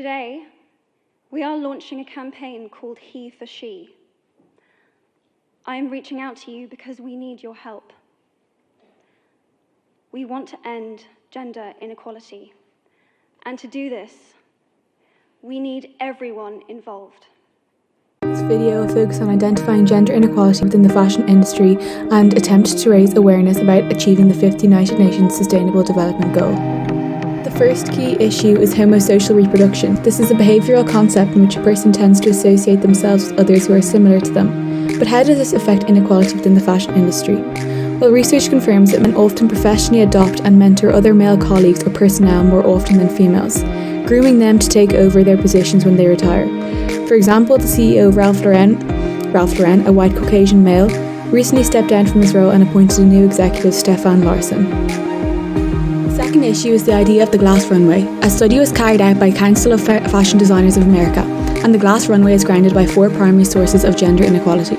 Today, we are launching a campaign called He for She. I am reaching out to you because we need your help. We want to end gender inequality. And to do this, we need everyone involved. This video will focus on identifying gender inequality within the fashion industry and attempt to raise awareness about achieving the 5th United Nations Sustainable Development Goal. The first key issue is homosocial reproduction. This is a behavioural concept in which a person tends to associate themselves with others who are similar to them. But how does this affect inequality within the fashion industry? Well, research confirms that men often professionally adopt and mentor other male colleagues or personnel more often than females, grooming them to take over their positions when they retire. For example, the CEO of Ralph Lauren, a white Caucasian male, recently stepped down from his role and appointed a new executive, Stefan Larsson. The second issue is the idea of the glass runway. A study was carried out by Council of Fashion Designers of America, and the glass runway is grounded by 4 primary sources of gender inequality.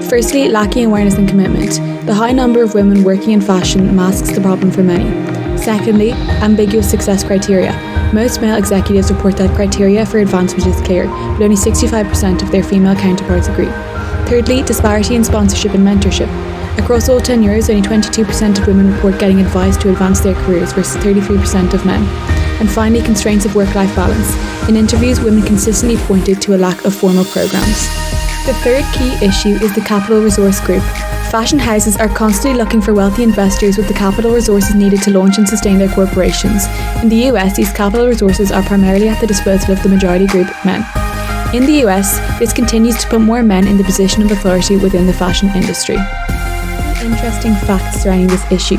Firstly, lacking awareness and commitment. The high number of women working in fashion masks the problem for many. Secondly, ambiguous success criteria. Most male executives report that criteria for advancement is clear, but only 65% of their female counterparts agree. Thirdly, disparity in sponsorship and mentorship. Across all tenures, only 22% of women report getting advice to advance their careers versus 33% of men. And finally, constraints of work-life balance. In interviews, women consistently pointed to a lack of formal programs. The third key issue is the capital resource group. Fashion houses are constantly looking for wealthy investors with the capital resources needed to launch and sustain their corporations. In the US, these capital resources are primarily at the disposal of the majority group, men. In the US, this continues to put more men in the position of authority within the fashion industry. Interesting facts surrounding this issue.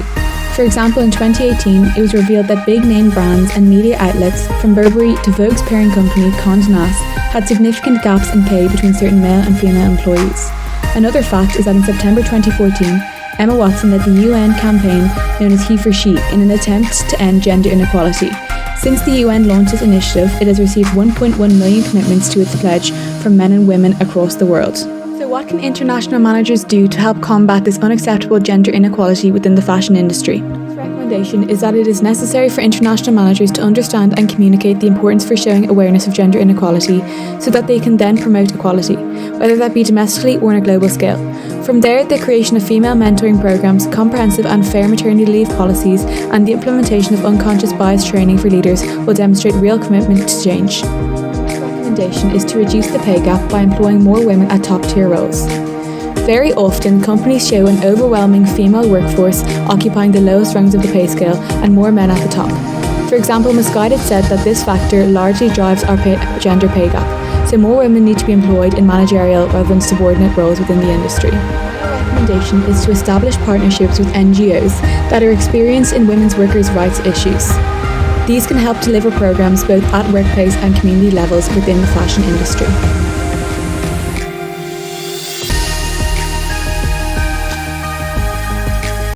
For example, in 2018, it was revealed that big-name brands and media outlets, from Burberry to Vogue's parent company, Condé Nast, had significant gaps in pay between certain male and female employees. Another fact is that in September 2014, Emma Watson led the UN campaign known as He for She in an attempt to end gender inequality. Since the UN launched its initiative, it has received 1.1 million commitments to its pledge from men and women across the world. So what can international managers do to help combat this unacceptable gender inequality within the fashion industry? The recommendation is that it is necessary for international managers to understand and communicate the importance for showing awareness of gender inequality so that they can then promote equality, whether that be domestically or on a global scale. From there, the creation of female mentoring programs, comprehensive and fair maternity leave policies, and the implementation of unconscious bias training for leaders will demonstrate real commitment to change. The recommendation is to reduce the pay gap by employing more women at top-tier roles. Very often, companies show an overwhelming female workforce occupying the lowest rungs of the pay scale and more men at the top. For example, Misguided said that this factor largely drives our gender pay gap, so more women need to be employed in managerial rather than subordinate roles within the industry. Our recommendation is to establish partnerships with NGOs that are experienced in women's workers' rights issues. These can help deliver programs both at workplace and community levels within the fashion industry.